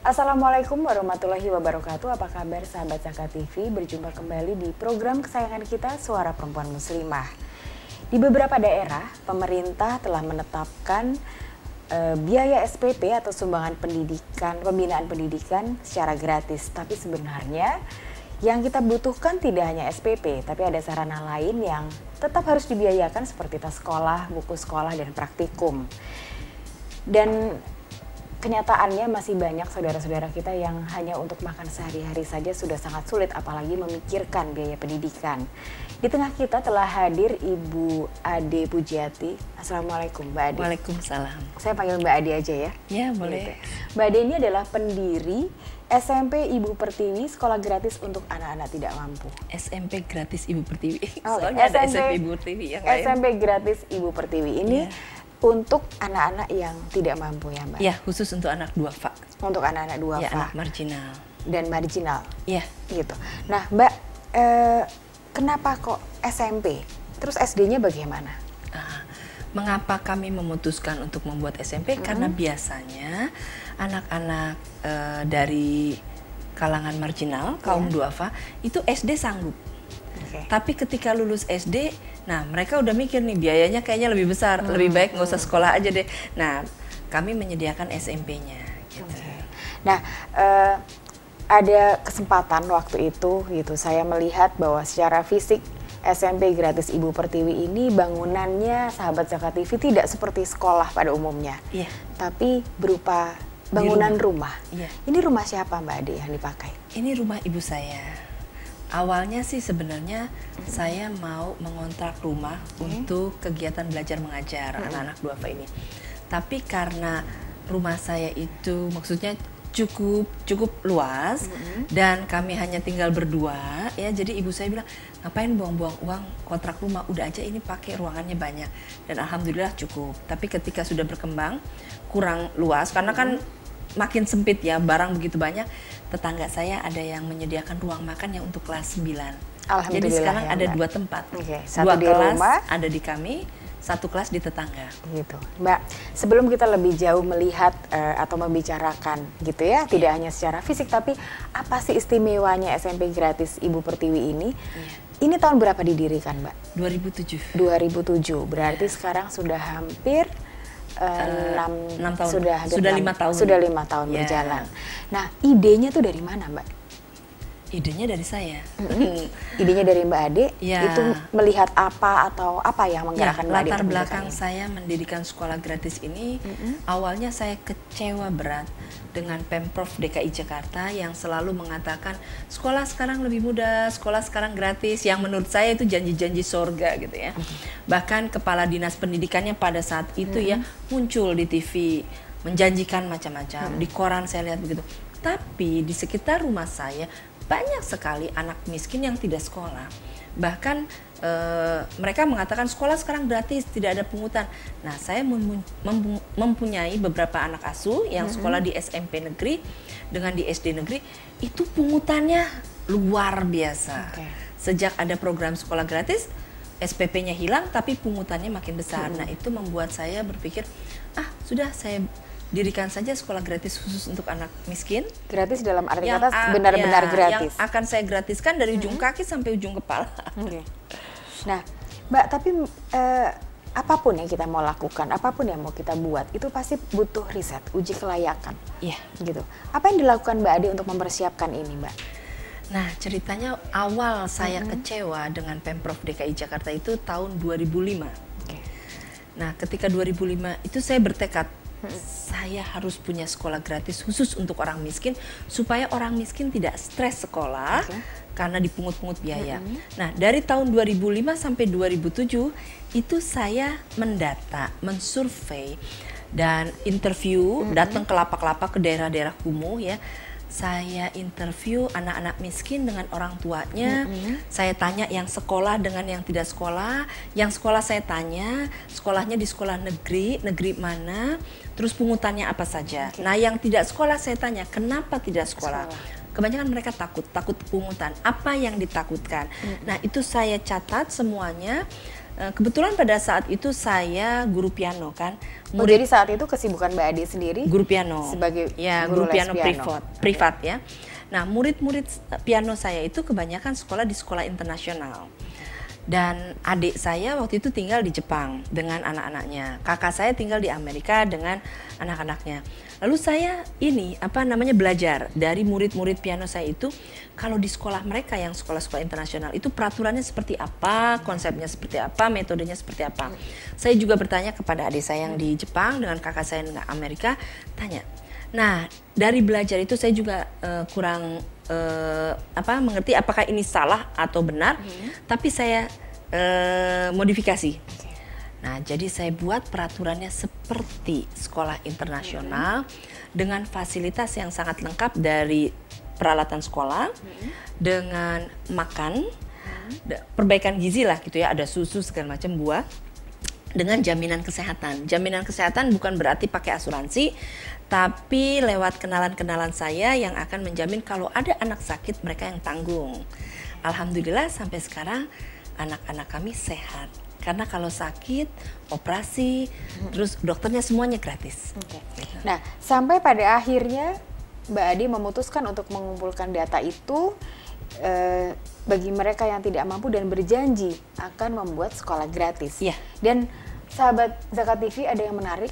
Assalamualaikum warahmatullahi wabarakatuh. Apa kabar sahabat Saka TV? Berjumpa kembali di program kesayangan kita, Suara Perempuan Muslimah. Di beberapa daerah, pemerintah telah menetapkan biaya SPP atau sumbangan pendidikan, pembinaan pendidikan secara gratis. Tapi sebenarnya yang kita butuhkan tidak hanya SPP, tapi ada sarana lain yang tetap harus dibiayakan seperti tas sekolah, buku sekolah, dan praktikum. Dan kenyataannya masih banyak saudara-saudara kita yang hanya untuk makan sehari-hari saja sudah sangat sulit, apalagi memikirkan biaya pendidikan. Di tengah kita telah hadir Ibu Ade Pujiati. Assalamualaikum Mbak Ade. Waalaikumsalam. Saya panggil Mbak Ade aja ya? Ya boleh. Gitu. Mbak Ade ini adalah pendiri SMP Ibu Pertiwi, sekolah gratis untuk anak-anak tidak mampu. SMP gratis Ibu Pertiwi. Oh, soalnya ada SMP Ibu Pertiwi yang lain. SMP gratis Ibu Pertiwi ini untuk anak-anak yang tidak mampu ya Mbak? Ya, khusus untuk anak duafa. Untuk anak-anak duafa. Ya, anak marginal. Dan marginal. Iya. Gitu. Nah Mbak, kenapa kok SMP? Terus SD-nya bagaimana? Mengapa kami memutuskan untuk membuat SMP? Karena biasanya anak-anak dari kalangan marginal, kaum duafa, itu SD sanggup. Tapi ketika lulus SD, nah mereka udah mikir nih biayanya kayaknya lebih besar, lebih baik nggak usah sekolah aja deh. Nah, kami menyediakan SMP-nya. Gitu. Nah, ada kesempatan waktu itu, gitu, saya melihat bahwa secara fisik SMP gratis Ibu Pertiwi ini bangunannya sahabat Zaka TV tidak seperti sekolah pada umumnya, tapi berupa bangunan rumah. Ini rumah siapa Mbak Ade yang dipakai? Ini rumah ibu saya. Awalnya sih sebenarnya saya mau mengontrak rumah untuk kegiatan belajar mengajar anak-anak duafa ini. Tapi karena rumah saya itu maksudnya cukup luas dan kami hanya tinggal berdua ya, jadi ibu saya bilang ngapain buang-buang uang kontrak rumah, udah aja ini pakai ruangannya banyak, dan alhamdulillah cukup. Tapi ketika sudah berkembang kurang luas karena kan makin sempit ya, barang begitu banyak, tetangga saya ada yang menyediakan ruang makan yang untuk kelas 9. Jadi sekarang ya, ada Mbak. 2 tempat. Satu 2 di kelas rumah, ada di kami, 1 kelas di tetangga. Gitu. Mbak, sebelum kita lebih jauh melihat atau membicarakan gitu ya, tidak hanya secara fisik, tapi apa sih istimewanya SMP gratis Ibu Pertiwi ini? Ini tahun berapa didirikan Mbak? 2007. 2007, berarti sekarang sudah hampir 6 tahun. Sudah 5 tahun. Sudah 5 tahun berjalan. Nah, idenya tuh dari mana Mbak? Idenya dari saya. Idenya dari Mbak Ade, itu melihat apa atau apa yang menggerakkan Mbak Ade? Latar belakang saya mendirikan sekolah gratis ini, awalnya saya kecewa berat dengan Pemprov DKI Jakarta yang selalu mengatakan sekolah sekarang lebih mudah, sekolah sekarang gratis, yang menurut saya itu janji-janji sorga gitu ya. Bahkan kepala dinas pendidikannya pada saat itu ya muncul di TV menjanjikan macam-macam, di koran saya lihat begitu. Tapi di sekitar rumah saya banyak sekali anak miskin yang tidak sekolah. Bahkan mereka mengatakan sekolah sekarang gratis, tidak ada pungutan. Nah, saya mempunyai beberapa anak asuh yang sekolah di SMP negeri dengan di SD negeri, itu pungutannya luar biasa. Sejak ada program sekolah gratis, SPP-nya hilang tapi pungutannya makin besar. Nah, itu membuat saya berpikir, sudah saya dirikan saja sekolah gratis khusus untuk anak miskin. Gratis dalam arti kata benar-benar gratis. Yang akan saya gratiskan dari ujung kaki sampai ujung kepala. Nah, Mbak, tapi apapun yang kita mau lakukan, apapun yang mau kita buat, itu pasti butuh riset, uji kelayakan. Gitu. Apa yang dilakukan Mbak Ade untuk mempersiapkan ini, Mbak? Nah, ceritanya awal saya kecewa dengan Pemprov DKI Jakarta itu tahun 2005. Nah, ketika 2005 itu saya bertekad, saya harus punya sekolah gratis khusus untuk orang miskin supaya orang miskin tidak stres sekolah karena dipungut-pungut biaya. Nah, dari tahun 2005 sampai 2007 itu saya mendata, mensurvei dan interview, datang ke lapak-lapak ke daerah-daerah kumuh ya. Saya interview anak-anak miskin dengan orang tuanya, saya tanya yang sekolah dengan yang tidak sekolah. Yang sekolah saya tanya, sekolahnya di sekolah negeri, negeri mana, terus pungutannya apa saja. Nah, yang tidak sekolah saya tanya, kenapa tidak sekolah? Kebanyakan mereka takut pungutan. Apa yang ditakutkan? Nah, itu saya catat semuanya. Kebetulan pada saat itu saya guru piano kan. Jadi saat itu kesibukan Mbak Ade sendiri guru piano sebagai ya, guru piano les privat ya. Nah, murid-murid piano saya itu kebanyakan sekolah di sekolah internasional. Dan adik saya waktu itu tinggal di Jepang dengan anak-anaknya. Kakak saya tinggal di Amerika dengan anak-anaknya. Lalu saya belajar dari murid-murid piano saya itu, kalau di sekolah mereka yang sekolah-sekolah internasional itu peraturannya seperti apa, konsepnya seperti apa, metodenya seperti apa. Saya juga bertanya kepada adik saya yang di Jepang dengan kakak saya yang di Amerika, tanya. Nah, dari belajar itu saya juga kurang mengerti apakah ini salah atau benar, tapi saya modifikasi. Nah, jadi saya buat peraturannya seperti sekolah internasional dengan fasilitas yang sangat lengkap dari peralatan sekolah, dengan makan, perbaikan gizi lah gitu ya, ada susu segala macam, buah, dengan jaminan kesehatan. Jaminan kesehatan bukan berarti pakai asuransi, tapi lewat kenalan-kenalan saya yang akan menjamin kalau ada anak sakit mereka yang tanggung. Alhamdulillah sampai sekarang anak-anak kami sehat. Karena kalau sakit, operasi, terus dokternya semuanya gratis. Nah, sampai pada akhirnya Mbak Ade memutuskan untuk mengumpulkan data itu bagi mereka yang tidak mampu dan berjanji akan membuat sekolah gratis. Iya. Dan sahabat Zakat TV, ada yang menarik,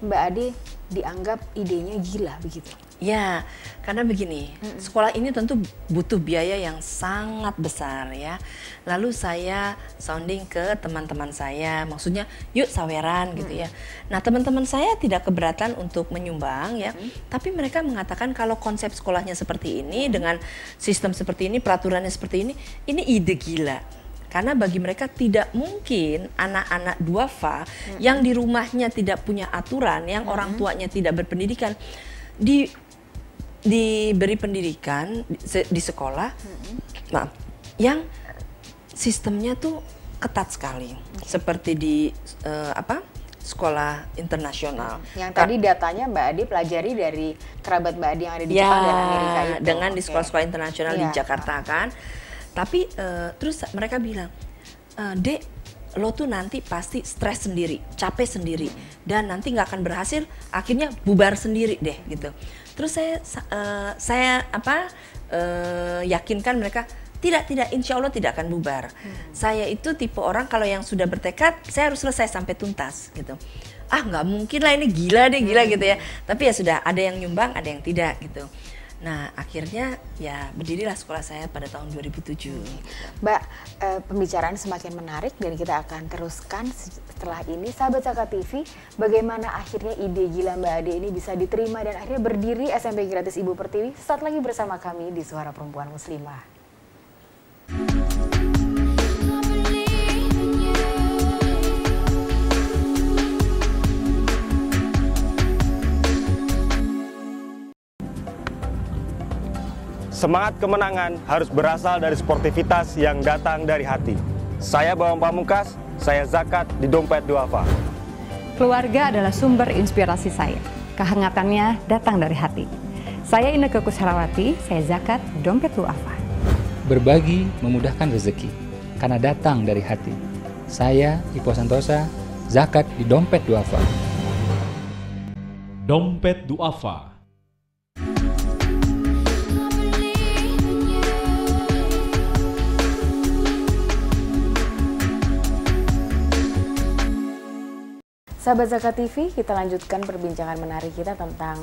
Mbak Ade dianggap idenya gila begitu. Ya, karena begini, sekolah ini tentu butuh biaya yang sangat besar ya. Lalu saya sounding ke teman-teman saya, maksudnya yuk saweran gitu ya. Nah, teman-teman saya tidak keberatan untuk menyumbang ya, tapi mereka mengatakan kalau konsep sekolahnya seperti ini, dengan sistem seperti ini, peraturannya seperti ini ide gila. Karena bagi mereka tidak mungkin anak-anak duafa yang di rumahnya tidak punya aturan, yang orang tuanya tidak berpendidikan, diberi pendidikan di sekolah, yang sistemnya tuh ketat sekali, seperti di sekolah internasional. Yang tadi datanya Mbak Ade pelajari dari kerabat Mbak Ade yang ada di Jepang dan Amerika itu. Dengan di sekolah-sekolah internasional di Jakarta kan. Tapi terus mereka bilang, Dek, lo tuh nanti pasti stres sendiri, capek sendiri, dan nanti nggak akan berhasil, akhirnya bubar sendiri deh gitu. Terus saya yakinkan mereka, tidak, insya Allah tidak akan bubar. Saya itu tipe orang kalau yang sudah bertekad, saya harus selesai sampai tuntas gitu. Nggak mungkin lah, ini gila gitu ya. Tapi ya sudah, ada yang nyumbang, ada yang tidak gitu. Nah, akhirnya ya berdirilah sekolah saya pada tahun 2007. Mbak, pembicaraan semakin menarik dan kita akan teruskan setelah ini. Sahabat Zakat TV, bagaimana akhirnya ide gila Mbak Ade ini bisa diterima dan akhirnya berdiri SMP Gratis Ibu Pertiwi. Sesaat lagi bersama kami di Suara Perempuan Muslimah. Semangat kemenangan harus berasal dari sportivitas yang datang dari hati. Saya Bawang Pamungkas, saya zakat di Dompet Duafa. Keluarga adalah sumber inspirasi saya. Kehangatannya datang dari hati. Saya Inneke Kusharawati, saya zakat di Dompet Duafa. Berbagi memudahkan rezeki, karena datang dari hati. Saya Ipo Santosa, zakat di Dompet Duafa. Dompet Duafa. Sahabat Zakat TV, kita lanjutkan perbincangan menarik kita tentang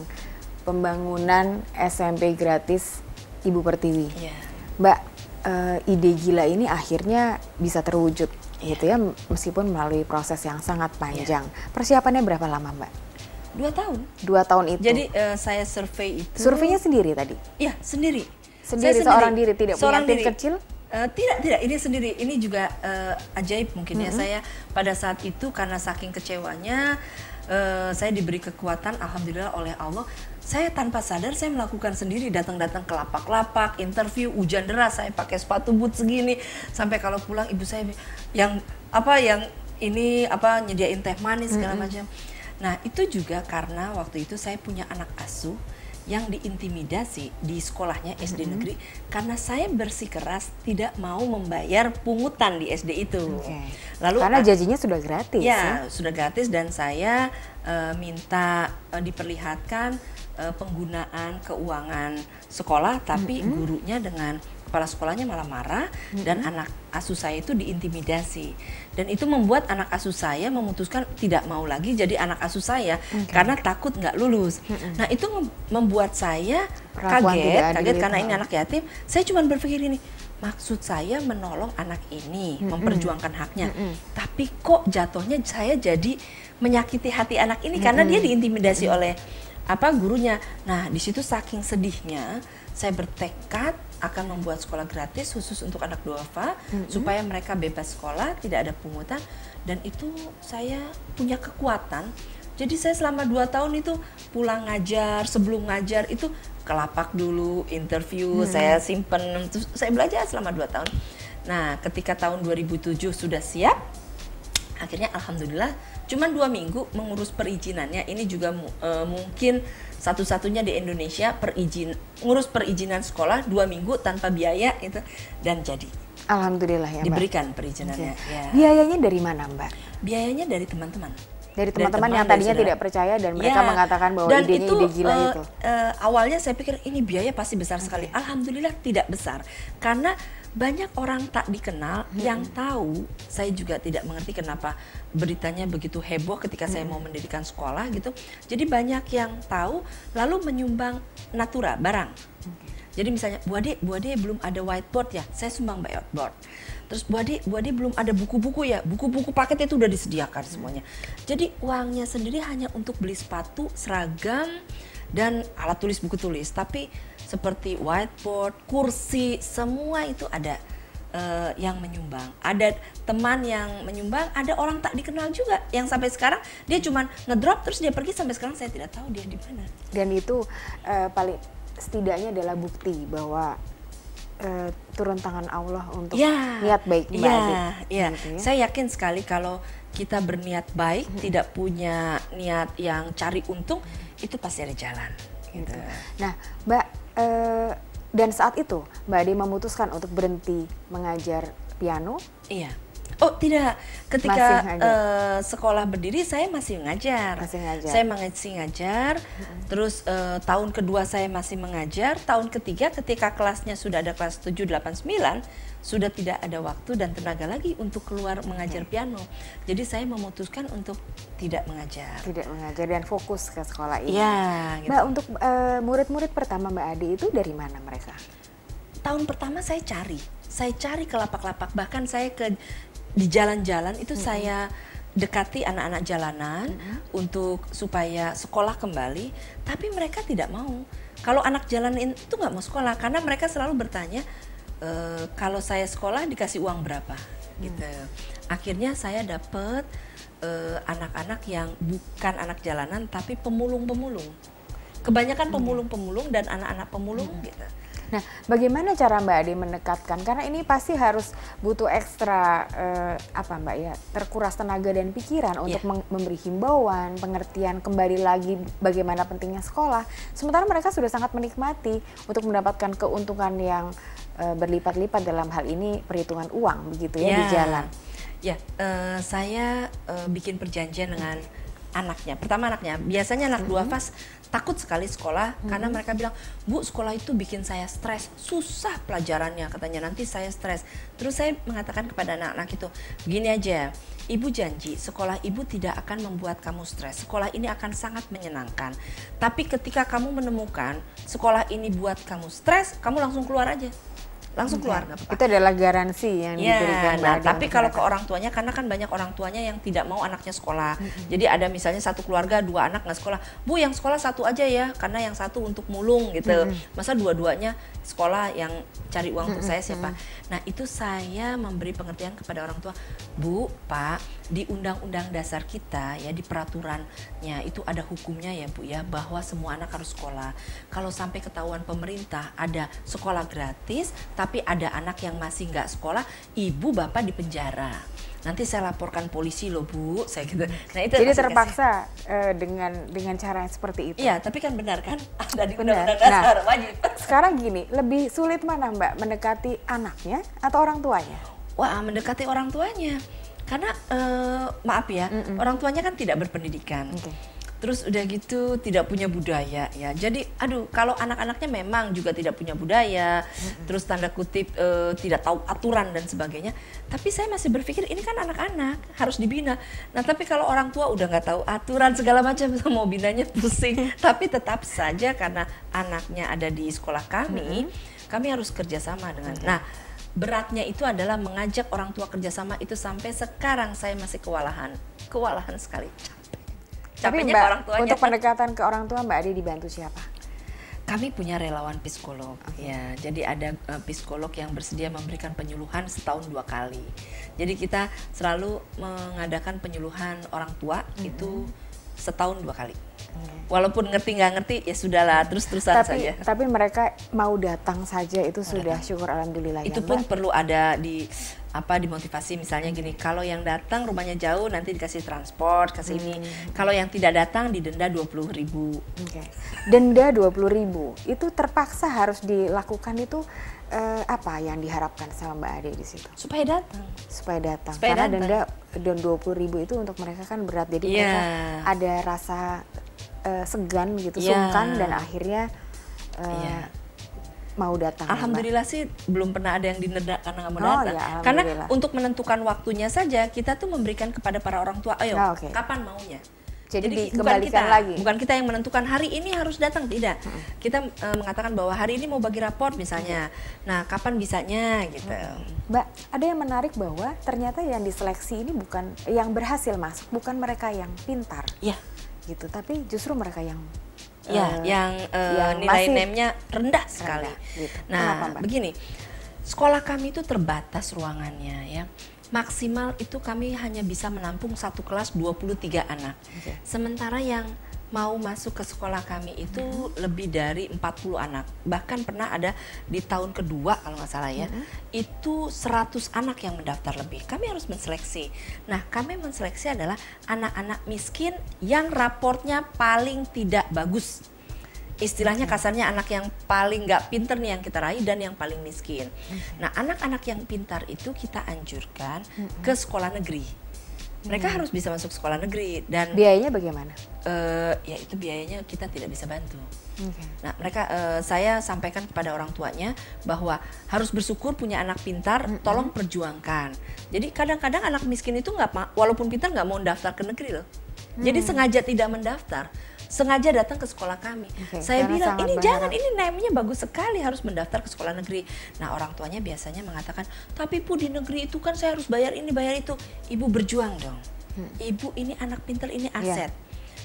pembangunan SMP Gratis Ibu Pertiwi. Mbak, ide gila ini akhirnya bisa terwujud gitu ya, meskipun melalui proses yang sangat panjang. Persiapannya berapa lama, Mbak? 2 tahun. 2 tahun itu. Jadi saya survei itu. Surveinya sendiri tadi? Iya, sendiri. Sendiri, seorang diri, tidak punya tim kecil? Tidak, ini sendiri. Ini juga ajaib mungkin ya. Saya pada saat itu karena saking kecewanya, saya diberi kekuatan alhamdulillah oleh Allah. Saya tanpa sadar saya melakukan sendiri, datang-datang ke lapak-lapak, interview, hujan deras, saya pakai sepatu boot segini, sampai kalau pulang ibu saya yang nyediain teh manis segala macam. Nah, itu juga karena waktu itu saya punya anak asuh yang diintimidasi di sekolahnya SD negeri karena saya bersikeras tidak mau membayar pungutan di SD itu. Lalu karena janjinya sudah gratis. Ya, sudah gratis dan saya minta diperlihatkan penggunaan keuangan sekolah, tapi gurunya dengan kepala sekolahnya malah marah dan anak asuh saya itu diintimidasi. Dan itu membuat anak asuh saya memutuskan tidak mau lagi jadi anak asuh saya karena takut nggak lulus. Nah itu membuat saya kaget karena ini anak yatim. Saya cuma berpikir ini, maksud saya menolong anak ini, memperjuangkan haknya. Tapi kok jatuhnya saya jadi menyakiti hati anak ini karena dia diintimidasi oleh gurunya. Nah di situ saking sedihnya saya bertekad akan membuat sekolah gratis khusus untuk anak duafa supaya mereka bebas sekolah, tidak ada pungutan, dan itu saya punya kekuatan. Jadi saya selama 2 tahun itu pulang ngajar, sebelum ngajar itu ke lapak dulu, interview, saya simpen, saya belajar selama 2 tahun. Nah ketika tahun 2007 sudah siap, akhirnya alhamdulillah cuman 2 minggu mengurus perizinannya. Ini juga mungkin satu-satunya di Indonesia ngurus perizinan sekolah 2 minggu tanpa biaya itu, dan jadi alhamdulillah ya Mbak. Diberikan perizinannya. Ya. Biayanya dari mana Mbak? Biayanya dari teman-teman. Dari teman-teman yang tadinya tidak percaya dan mereka mengatakan bahwa idenya ide gila itu. Awalnya saya pikir ini biaya pasti besar sekali. Alhamdulillah tidak besar. Karena banyak orang tak dikenal yang tahu. Saya juga tidak mengerti kenapa beritanya begitu heboh ketika saya mau mendirikan sekolah gitu. Jadi banyak yang tahu lalu menyumbang natura barang. Jadi misalnya, Bu Ade belum ada whiteboard ya, saya sumbang whiteboard. Terus Bu Ade belum ada buku-buku ya, buku-buku paket itu udah disediakan semuanya. Jadi uangnya sendiri hanya untuk beli sepatu, seragam, dan alat tulis, buku tulis. Tapi seperti whiteboard, kursi, semua itu ada yang menyumbang. Ada teman yang menyumbang, ada orang tak dikenal juga yang sampai sekarang dia cuma ngedrop terus dia pergi, sampai sekarang saya tidak tahu dia di mana. Dan itu paling setidaknya adalah bukti bahwa turun tangan Allah untuk niat baik Mbak Ade. Gitu ya. Saya yakin sekali kalau kita berniat baik, tidak punya niat yang cari untung, itu pasti ada jalan. Gitu. Nah, Mbak, dan saat itu Mbak Ade memutuskan untuk berhenti mengajar piano? Iya. Oh tidak, ketika sekolah berdiri saya masih ngajar. Saya masih ngajar, terus tahun kedua saya masih mengajar, tahun ketiga ketika kelasnya sudah ada kelas 7, 8, 9, sudah tidak ada waktu dan tenaga lagi untuk keluar mengajar piano. Jadi saya memutuskan untuk tidak mengajar. Tidak mengajar dan fokus ke sekolah ini. Ya, gitu. Mbak, untuk murid-murid pertama Mbak Ade itu dari mana mereka? Tahun pertama saya cari ke lapak-lapak, bahkan saya di jalan-jalan itu saya dekati anak-anak jalanan untuk supaya sekolah kembali, tapi mereka tidak mau. Kalau anak jalanan itu nggak mau sekolah karena mereka selalu bertanya kalau saya sekolah dikasih uang berapa, gitu. Akhirnya saya dapet anak-anak yang bukan anak jalanan tapi pemulung-pemulung. Kebanyakan pemulung-pemulung dan anak-anak pemulung gitu. Nah, bagaimana cara Mbak Ade mendekatkan? Karena ini pasti harus butuh ekstra Mbak ya, terkuras tenaga dan pikiran untuk memberi himbauan, pengertian kembali lagi bagaimana pentingnya sekolah. Sementara mereka sudah sangat menikmati untuk mendapatkan keuntungan yang berlipat-lipat dalam hal ini perhitungan uang begitu ya di jalan. Ya, saya bikin perjanjian dengan anaknya. Pertama anaknya, biasanya anak duafa takut sekali sekolah karena mereka bilang, Bu, sekolah itu bikin saya stres, susah pelajarannya katanya, nanti saya stres. Terus saya mengatakan kepada anak-anak itu, begini aja, Ibu janji sekolah Ibu tidak akan membuat kamu stres, sekolah ini akan sangat menyenangkan. Tapi ketika kamu menemukan sekolah ini buat kamu stres, kamu langsung keluar aja. Langsung keluar, nggak apa-apa. Itu adalah garansi yang diberikan. Nah, tapi kalau ke orang tuanya, karena kan banyak orang tuanya yang tidak mau anaknya sekolah. Jadi ada misalnya satu keluarga 2 anak nggak sekolah, Bu yang sekolah 1 aja ya, karena yang 1 untuk mulung gitu. Masa dua-duanya sekolah, yang cari uang untuk saya siapa? Nah itu saya memberi pengertian kepada orang tua, Bu, Pak, di Undang-Undang Dasar kita ya, di peraturannya itu ada hukumnya ya Bu ya, bahwa semua anak harus sekolah. Kalau sampai ketahuan pemerintah ada sekolah gratis, tapi ada anak yang masih nggak sekolah, ibu bapak dipenjara. nanti saya laporkan polisi loh Bu, saya gitu. Nah itu Jadi terpaksa dengan cara yang seperti itu. Iya, tapi kan benar kan? Ada di Benar. undang-undang dasar, wajib. Sekarang gini, lebih sulit mana Mbak, mendekati anaknya atau orang tuanya? Wah, mendekati orang tuanya. Karena maaf ya, orang tuanya kan tidak berpendidikan. Terus udah gitu tidak punya budaya ya. Jadi aduh, kalau anak-anaknya memang juga tidak punya budaya, terus tanda kutip tidak tahu aturan dan sebagainya. Tapi saya masih berpikir ini kan anak-anak harus dibina. Nah tapi kalau orang tua udah nggak tahu aturan segala macam, mau binanya pusing. Tapi tetap saja karena anaknya ada di sekolah kami, kami harus kerjasama dengan. Nah beratnya itu adalah mengajak orang tua kerjasama itu sampai sekarang saya masih kewalahan sekali. Tapi Mbak, orang tuanya. Untuk pendekatan ke orang tua Mbak Ade dibantu siapa? Kami punya relawan psikolog, ya. Jadi ada psikolog yang bersedia memberikan penyuluhan setahun 2 kali. Jadi kita selalu mengadakan penyuluhan orang tua itu setahun 2 kali. Walaupun ngerti nggak ngerti ya sudahlah, terus-terusan saja. Tapi mereka mau datang saja itu sudah syukur alhamdulillah. Itu ya, pun Mbak? perlu ada dimotivasi, misalnya gini, kalau yang datang rumahnya jauh nanti dikasih transport, kasih ini. Kalau yang tidak datang didenda 20.000. Denda 20.000 itu terpaksa harus dilakukan itu apa yang diharapkan sama Mbak Ade di situ? Supaya datang. Karena denda 20.000 itu untuk mereka kan berat, jadi mereka ada rasa segan gitu, sungkan dan akhirnya mau datang. Alhamdulillah sih belum pernah ada yang dineda karena nggak mau datang. Karena untuk menentukan waktunya saja kita tuh memberikan kepada para orang tua, ayo kapan maunya. Jadi bukan kita yang menentukan hari ini harus datang, tidak. Kita mengatakan bahwa hari ini mau bagi raport misalnya. Nah kapan bisanya gitu. Mbak, ada yang menarik bahwa ternyata yang diseleksi ini bukan yang berhasil masuk, bukan mereka yang pintar. Iya. Gitu, tapi justru mereka yang yang nilai NEM-nya rendah sekali. Gitu. Nah, begini, sekolah kami itu terbatas ruangannya ya. Maksimal itu kami hanya bisa menampung satu kelas 23 anak. Sementara yang mau masuk ke sekolah kami itu lebih dari 40 anak. Bahkan pernah ada di tahun kedua kalau nggak salah ya, itu 100 anak yang mendaftar lebih. Kami harus menseleksi. Nah, kami menseleksi adalah anak-anak miskin yang raportnya paling tidak bagus. Istilahnya kasarnya anak yang paling nggak pinter nih yang kita raih dan yang paling miskin. Nah, anak-anak yang pintar itu kita anjurkan ke sekolah negeri. Mereka harus bisa masuk sekolah negeri dan biayanya bagaimana? Ya itu biayanya kita tidak bisa bantu. Nah mereka saya sampaikan kepada orang tuanya bahwa harus bersyukur punya anak pintar, tolong perjuangkan. Jadi kadang-kadang anak miskin itu walaupun pintar nggak mau daftar ke negeri loh. Jadi sengaja tidak mendaftar, sengaja datang ke sekolah kami. Saya bilang ini jangan, ini NEM-nya bagus sekali, harus mendaftar ke sekolah negeri. Nah orang tuanya biasanya mengatakan, tapi Bu di negeri itu kan saya harus bayar ini bayar itu. Ibu berjuang dong. Ibu ini anak pintar, ini aset.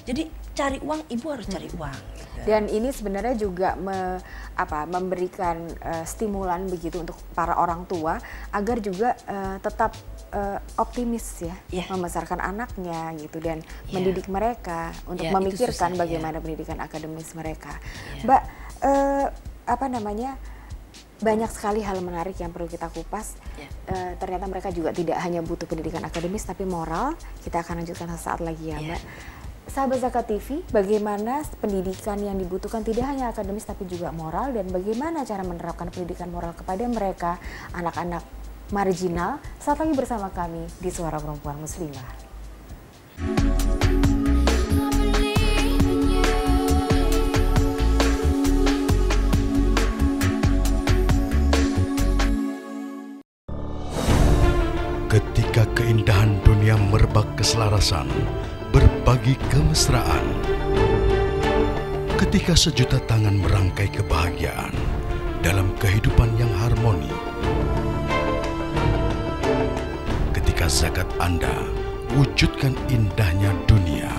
Jadi cari uang, ibu harus cari uang. Gitu. Dan ini sebenarnya juga memberikan stimulan begitu untuk para orang tua agar juga tetap optimis ya, membesarkan anaknya gitu dan mendidik mereka untuk memikirkan bagaimana pendidikan akademis mereka. Mbak, banyak sekali hal menarik yang perlu kita kupas. Ternyata mereka juga tidak hanya butuh pendidikan akademis tapi moral. Kita akan lanjutkan sesaat lagi ya, Mbak. Sahabat Zakat TV, bagaimana pendidikan yang dibutuhkan tidak hanya akademis tapi juga moral, dan bagaimana cara menerapkan pendidikan moral kepada mereka, anak-anak marginal, saat lagi bersama kami di Suara Perempuan Muslimah. Ketika keindahan dunia merebak keselarasan, berbagi kemesraan. Ketika sejuta tangan merangkai kebahagiaan dalam kehidupan yang harmoni. Ketika zakat Anda wujudkan indahnya dunia.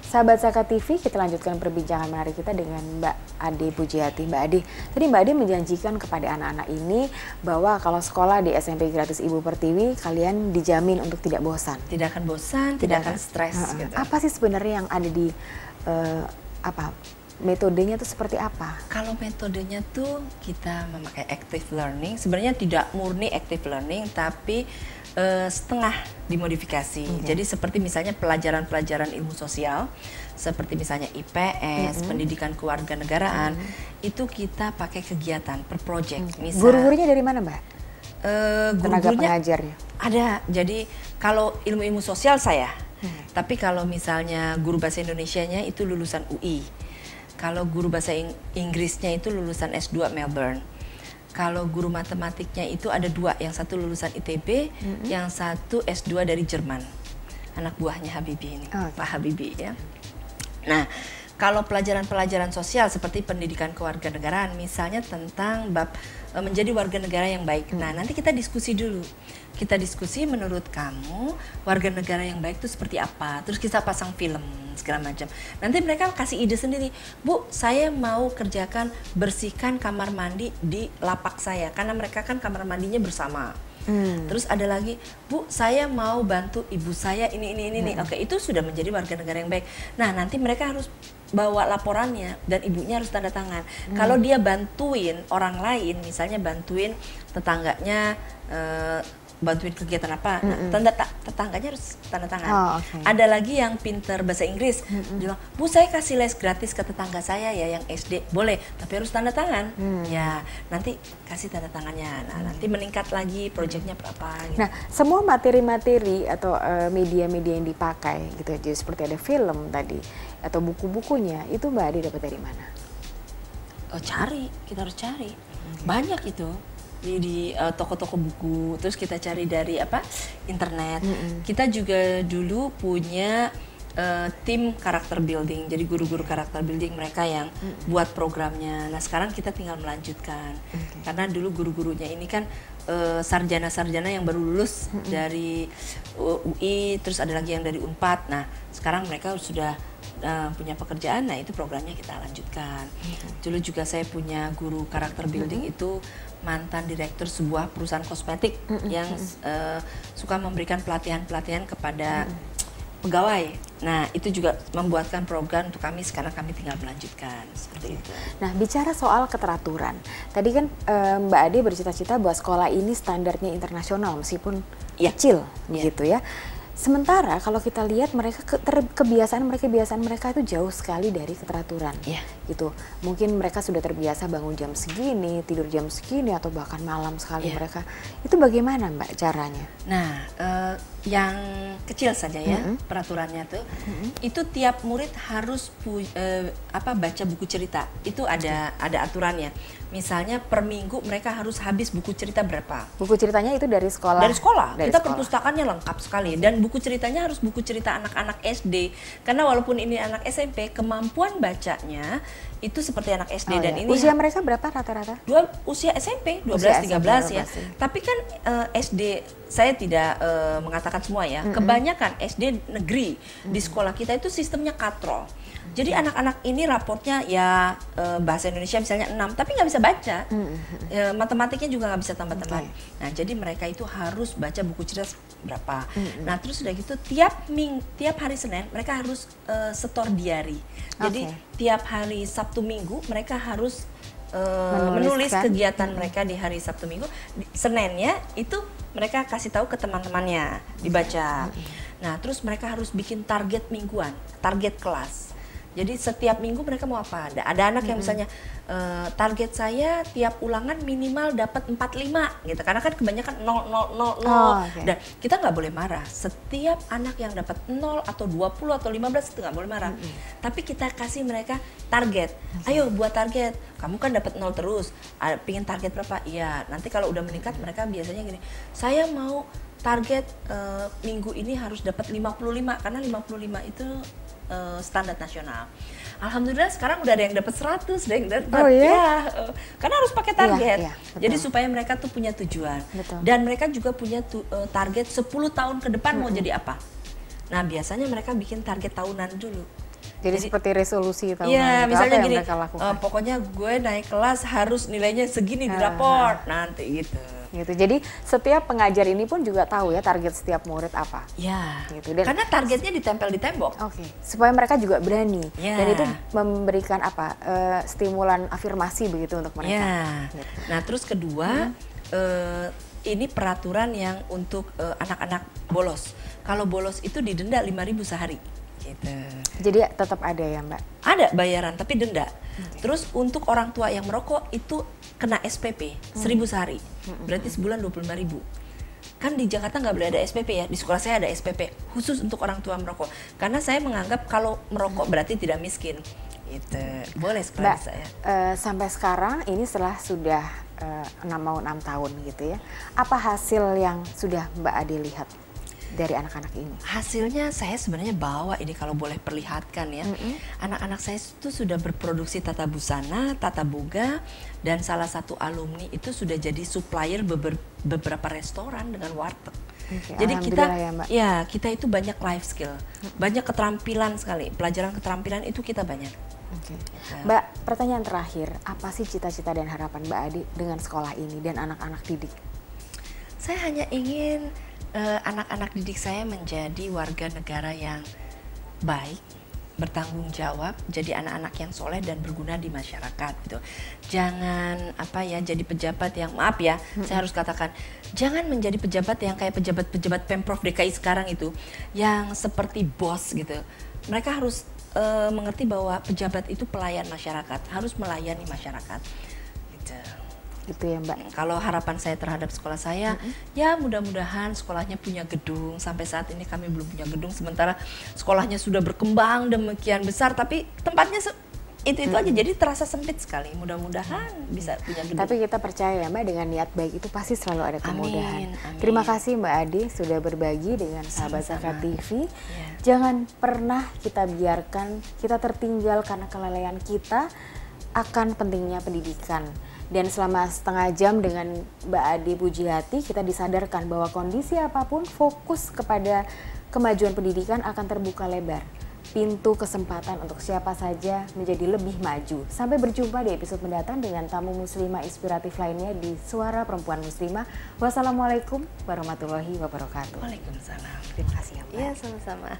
Sahabat Zakat TV, kita lanjutkan perbincangan menarik kita dengan Mbak Ade Pujiati. Mbak Ade, tadi Mbak Ade menjanjikan kepada anak-anak ini bahwa kalau sekolah di SMP Gratis Ibu Pertiwi, kalian dijamin untuk tidak bosan. Tidak akan bosan, tidak akan stres. Gitu. Apa sih sebenarnya yang ada di metodenya itu seperti apa? Kalau metodenya tuh kita memakai active learning, sebenarnya tidak murni active learning, tapi setengah dimodifikasi. Jadi seperti misalnya pelajaran-pelajaran ilmu sosial, seperti misalnya IPS, pendidikan kewarganegaraan, itu kita pakai kegiatan per project. Guru-gurunya dari mana, Mbak? Tenaga Guru-gurunya pengajarnya? Ada. Jadi kalau ilmu-ilmu sosial saya, tapi kalau misalnya guru bahasa Indonesianya itu lulusan UI. Kalau guru bahasa Inggrisnya itu lulusan S2 Melbourne. Kalau guru matematiknya itu ada 2, yang satu lulusan ITB, yang satu S2 dari Jerman. Anak buahnya Habibie ini, Pak Habibie ya. Nah, kalau pelajaran-pelajaran sosial seperti pendidikan kewarganegaraan, misalnya tentang bab menjadi warga negara yang baik. Nah, nanti kita diskusi dulu. Kita diskusi menurut kamu warga negara yang baik itu seperti apa. Terus kita pasang film segala macam. Nanti mereka kasih ide sendiri. Bu, saya mau kerjakan bersihkan kamar mandi di lapak saya. Karena mereka kan kamar mandinya bersama. Terus ada lagi, Bu, saya mau bantu ibu saya ini. Oke, itu sudah menjadi warga negara yang baik. Nah, nanti mereka harus bawa laporannya dan ibunya harus tanda tangan. Kalau dia bantuin orang lain, misalnya bantuin tetangganya, bantuin kegiatan apa, tetangganya harus tanda tangan. Ada lagi yang pinter bahasa Inggris, bilang, Bu, saya kasih les gratis ke tetangga saya ya yang SD, boleh, tapi harus tanda tangan. Ya, nanti kasih tanda tangannya. Nah, nanti meningkat lagi proyeknya berapa. Gitu. Nah, semua materi-materi atau media-media yang dipakai gitu, jadi seperti ada film tadi atau buku-bukunya, itu Mbak Ade dapat dari mana? Kita harus cari. Banyak itu. Di toko-toko buku, terus kita cari dari internet. Kita juga dulu punya tim karakter building, jadi guru-guru karakter building mereka yang buat programnya. Nah, sekarang kita tinggal melanjutkan, karena dulu guru-gurunya ini kan sarjana-sarjana yang baru lulus dari UI, terus ada lagi yang dari Unpad. Nah, sekarang mereka sudah punya pekerjaan, nah itu programnya kita lanjutkan. Dulu juga saya punya guru karakter building itu mantan direktur sebuah perusahaan kosmetik yang suka memberikan pelatihan-pelatihan kepada pegawai. Nah, itu juga membuatkan program untuk kami, sekarang kami tinggal melanjutkan seperti itu. Nah, bicara soal keteraturan, tadi kan Mbak Ade bercita-cita bahwa sekolah ini standarnya internasional meskipun kecil, begitu ya. Sementara kalau kita lihat mereka kebiasaan mereka itu jauh sekali dari keteraturan, gitu. Mungkin mereka sudah terbiasa bangun jam segini, tidur jam segini, atau bahkan malam sekali mereka. Itu bagaimana Mbak caranya? Nah, yang kecil saja ya peraturannya tuh, itu tiap murid harus baca buku cerita. Itu ada aturannya. Misalnya per minggu mereka harus habis buku cerita berapa? Buku ceritanya itu dari sekolah? Dari sekolah. Kita perpustakaannya lengkap sekali. Dan buku ceritanya harus buku cerita anak-anak SD. Karena walaupun ini anak SMP, kemampuan bacanya itu seperti anak SD. Dan ini usia mereka berapa rata-rata? Usia SMP 12-13 ya. Tapi kan SD, saya tidak mengatakan semua ya. Kebanyakan SD negeri di sekolah kita itu sistemnya katrol. Jadi anak-anak ini raportnya ya bahasa Indonesia misalnya 6, tapi nggak bisa baca. Matematiknya juga nggak bisa tambah-tambah. Nah, jadi mereka itu harus baca buku cerita berapa. Nah, terus udah gitu tiap hari Senin mereka harus setor diary. Jadi tiap hari Sabtu Minggu mereka harus menulis kegiatan mereka di hari Sabtu Minggu. Seninnya itu mereka kasih tahu ke teman-temannya, dibaca. Nah, terus mereka harus bikin target mingguan, target kelas. Jadi setiap minggu mereka mau apa? Ada anak yang misalnya target saya tiap ulangan minimal dapat 45 gitu. Karena kan kebanyakan 0, 0, 0, 0. Dan kita nggak boleh marah. Setiap anak yang dapat 0 atau 20 atau 15 itu nggak boleh marah. Tapi kita kasih mereka target. Ayo buat target. Kamu kan dapat 0 terus. Pingin target berapa? Iya. Nanti kalau udah meningkat mereka biasanya gini. Saya mau target minggu ini harus dapat 55 karena 55 itu standar nasional. Alhamdulillah sekarang udah ada yang dapat 100, ada yang dapat karena harus pakai target. Jadi supaya mereka tuh punya tujuan. Dan mereka juga punya target 10 tahun ke depan mau jadi apa. Nah, biasanya mereka bikin target tahunan dulu. Jadi seperti resolusi tahunan. Iya, gitu. misalnya Apa yang gini, mereka lakukan? pokoknya gue naik kelas harus nilainya segini di raport nanti gitu. Gitu. Jadi setiap pengajar ini pun juga tahu ya target setiap murid apa. Ya, Gitu. Dan karena targetnya ditempel di tembok. Oke, supaya mereka juga berani Ya. dan itu memberikan apa stimulan afirmasi begitu untuk mereka. Ya. Gitu. Nah, terus kedua, ini peraturan yang untuk anak-anak bolos. Kalau bolos itu didenda 5.000 sehari. Gitu. Jadi tetap ada ya Mbak. Ada bayaran tapi denda. Terus untuk orang tua yang merokok itu kena SPP 1.000 sehari. Berarti sebulan 25.000. Kan di Jakarta nggak boleh ada SPP ya. Di sekolah saya ada SPP khusus untuk orang tua merokok. Karena saya menganggap kalau merokok berarti tidak miskin. Itu boleh sekolah Mbak, saya. Sampai sekarang ini setelah sudah 6 tahun gitu ya. Apa hasil yang sudah Mbak Ade lihat dari anak-anak ini? Hasilnya saya sebenarnya bawa ini kalau boleh perlihatkan ya. Anak-anak saya itu sudah berproduksi tata busana, tata boga, dan salah satu alumni itu sudah jadi supplier beberapa restoran dengan warteg. Jadi kita kita itu banyak life skill, banyak keterampilan sekali. Pelajaran keterampilan itu kita banyak. Mbak, pertanyaan terakhir, apa sih cita-cita dan harapan Mbak Ade dengan sekolah ini dan anak-anak didik? Saya hanya ingin anak-anak didik saya menjadi warga negara yang baik, bertanggung jawab, jadi anak-anak yang soleh dan berguna di masyarakat gitu. Jangan jadi pejabat yang saya harus katakan, jangan menjadi pejabat yang kayak pejabat-pejabat Pemprov DKI sekarang itu yang seperti bos gitu. Mereka harus mengerti bahwa pejabat itu pelayan masyarakat, harus melayani masyarakat gitu. Gitu ya Mbak. Kalau harapan saya terhadap sekolah saya, ya mudah-mudahan sekolahnya punya gedung. Sampai saat ini kami belum punya gedung, sementara sekolahnya sudah berkembang demikian besar, tapi tempatnya itu aja, jadi terasa sempit sekali. Mudah-mudahan bisa punya gedung. Tapi kita percaya ya Mbak, dengan niat baik itu pasti selalu ada kemudahan. Amin. Terima kasih Mbak Ade sudah berbagi dengan sahabat Zakat TV. Jangan pernah kita biarkan kita tertinggal karena kelalaian kita akan pentingnya pendidikan. Dan selama setengah jam dengan Mbak Ade Pujiati, kita disadarkan bahwa kondisi apapun fokus kepada kemajuan pendidikan akan terbuka lebar. Pintu kesempatan untuk siapa saja menjadi lebih maju. Sampai berjumpa di episode mendatang dengan tamu muslimah inspiratif lainnya di Suara Perempuan Muslimah. Wassalamualaikum warahmatullahi wabarakatuh. Waalaikumsalam. Terima kasih ya Mbak. Iya, sama-sama.